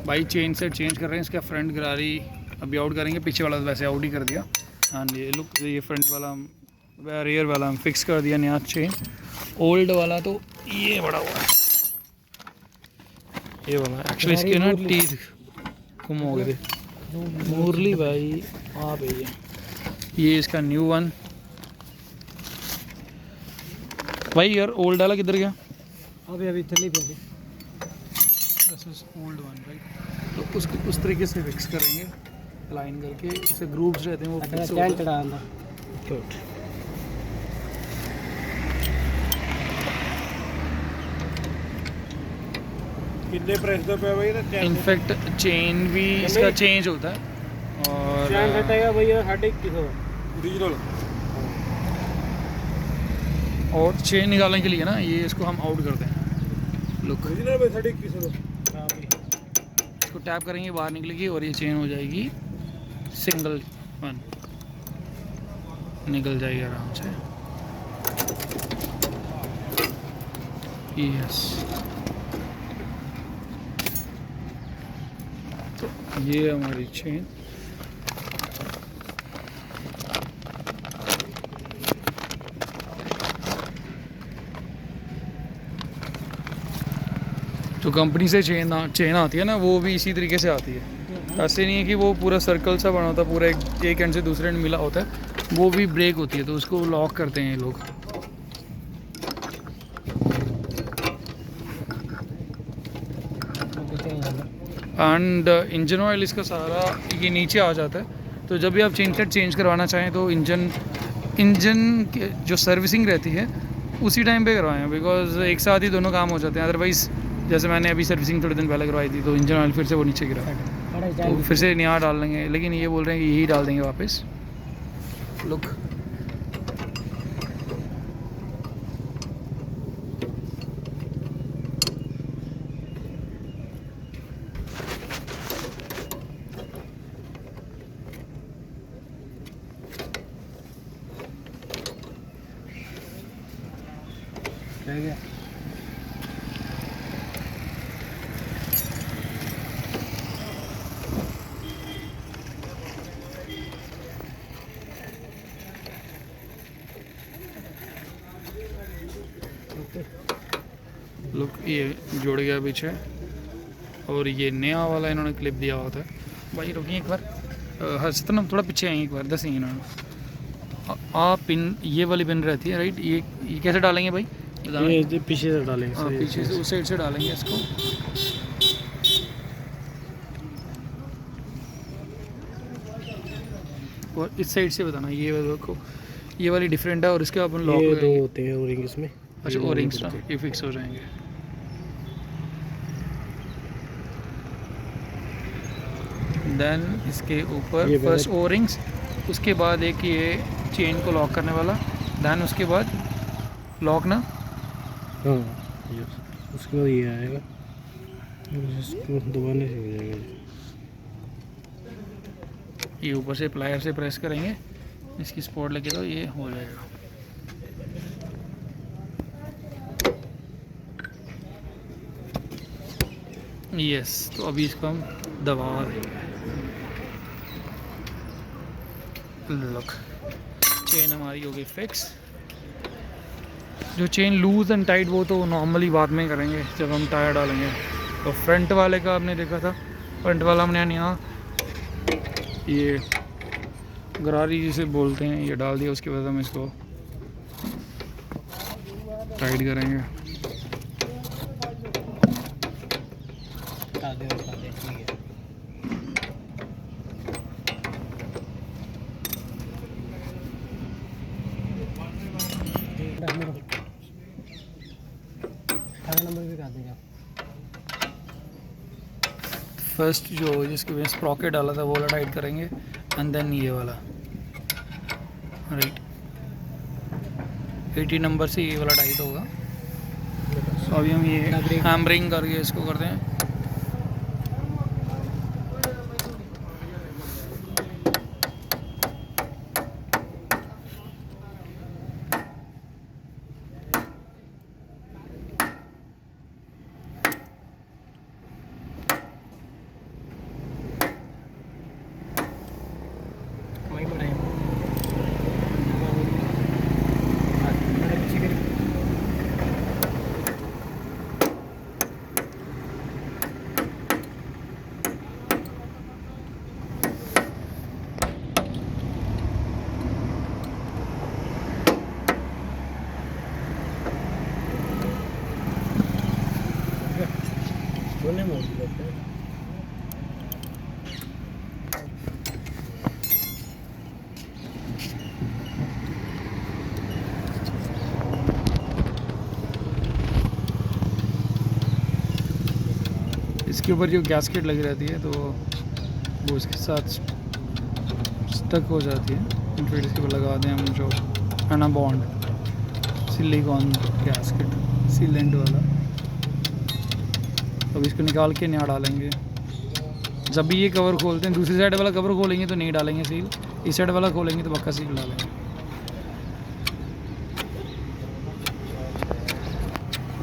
भाई chain set change कर रहे हैं, इसका फ्रंट गरारी अभी आउट करेंगे, पीछे वाला तो वैसे आउट ही कर दिया। एंड ये लुक, ये फ्रंट वाला रियर वाला हम फिक्स कर दिया नया चेन। ओल्ड वाला तो ये बड़ा हुआ है, ये वाला एक्चुअली इसके ना टीथ गुम हो गए थे। मुरली भाई हाँ भैया, ये इसका न्यू वन। भाई यार ओल्ड वाला किधर गया? अभी चली पहले ओल्ड वन राइट, तो उसको उस तरीके से फिक्स करेंगे, लाइन करके जैसे ग्रुप्स रहते हैं वो फिक्स होता है। कितने प्राइस पे भाई ना? इनफैक्ट चेन भी इसका चेंज होता है और चैन हटेगा भैया 2150 ओरिजिनल। और चेन निकालने के लिए ना ये इसको हम आउट करते हैं। लुक ओरिजिनल भाई 2150। हां भाई, इसको टैप करेंगे बाहर निकलेगी और ये चेन हो जाएगी सिंगल वन, निकल जाएगी आराम से। यस, तो ये हमारी चेन। जो कंपनी से चेन आती है ना वो भी इसी तरीके से आती है, ऐसे नहीं है कि वो पूरा सर्कल सा बना होता, पूरा एक एंड से दूसरे एंड मिला होता है, वो भी ब्रेक होती है तो उसको लॉक करते हैं ये लोग। एंड इंजन ऑयल इसका सारा ये नीचे आ जाता है, तो जब भी आप चेन सेट चेंज करवाना चाहें तो इंजन के जो सर्विसिंग रहती है उसी टाइम पे करवाएं, बिकॉज एक साथ ही दोनों काम हो जाते हैं। अदरवाइज़ जैसे मैंने अभी सर्विसिंग थोड़े दिन पहले करवाई थी तो इंजन ऑयल फिर से वो नीचे गिरा, तो फिर से नया डाल देंगे, लेकिन ये बोल रहे हैं कि यही डाल देंगे वापस। लुक गया। लुक ये जुड़ गया पीछे, और ये नया वाला इन्होंने क्लिप दिया होता है। भाई रुकिए एक बार, सतनम थोड़ा पीछे आएंगे एक बार, दसेंगे इन्होंने। आप पिन ये वाली पिन रहती है राइट, ये कैसे डालेंगे भाई? ये पीछे से डालेंगे। हाँ पीछे से उस साइड से डालेंगे इसको। और इस साइड से बताना, ये देखो ये वाली डिफरेंट है और इसके अपन लॉक दो होते हैं ओरिंग इसमें। अच्छा ओरिंग्स ना, ये फिक्स हो जाएंगे। देन इसके ऊपर फर्स्ट ओरिंग्स, उसके बाद एक ये चेन को लॉक करने वाला, देन उसके बाद लॉक ना। हाँ उसके बाद ये आएगा, इसको दबाने से हो जाएगा। ये ऊपर से प्लायर से प्रेस करेंगे, इसकी स्पॉट लगे तो ये हो जाएगा। यस, तो अभी इसको हम दबा देंगे। लुक चेन हमारी हो गई फिक्स। जो चेन लूज एंड टाइट वो तो नॉर्मली बाद में करेंगे जब हम टायर डालेंगे। तो फ्रंट वाले का आपने देखा था, फ्रंट वाला हमने यहाँ ये गरारी जिसे बोलते हैं ये डाल दिया, उसके बाद हम इसको टाइट करेंगे। फर्स्ट जो जिसके में स्प्रॉकेट डाला था वो वाला टाइट करेंगे, एंड देन ये वाला राइट 80 नंबर से ये वाला टाइट होगा। तो अभी हम ये हैमरिंग करके इसको करते हैं। दोनों मोड़ देते हैं। इसके ऊपर जो गैस्केट लगी रहती है तो वो इसके साथ स्टक हो जाती है, फिर इसके ऊपर लगा दें हम जो एना बॉन्ड सिलिकॉन गैस्केट सीलेंट वाला। अब इसको निकाल के नया डालेंगे। जब भी ये कवर खोलते हैं, दूसरी साइड वाला कवर खोलेंगे तो नहीं डालेंगे सील, इस साइड वाला खोलेंगे तो पक्का सील डालेंगे।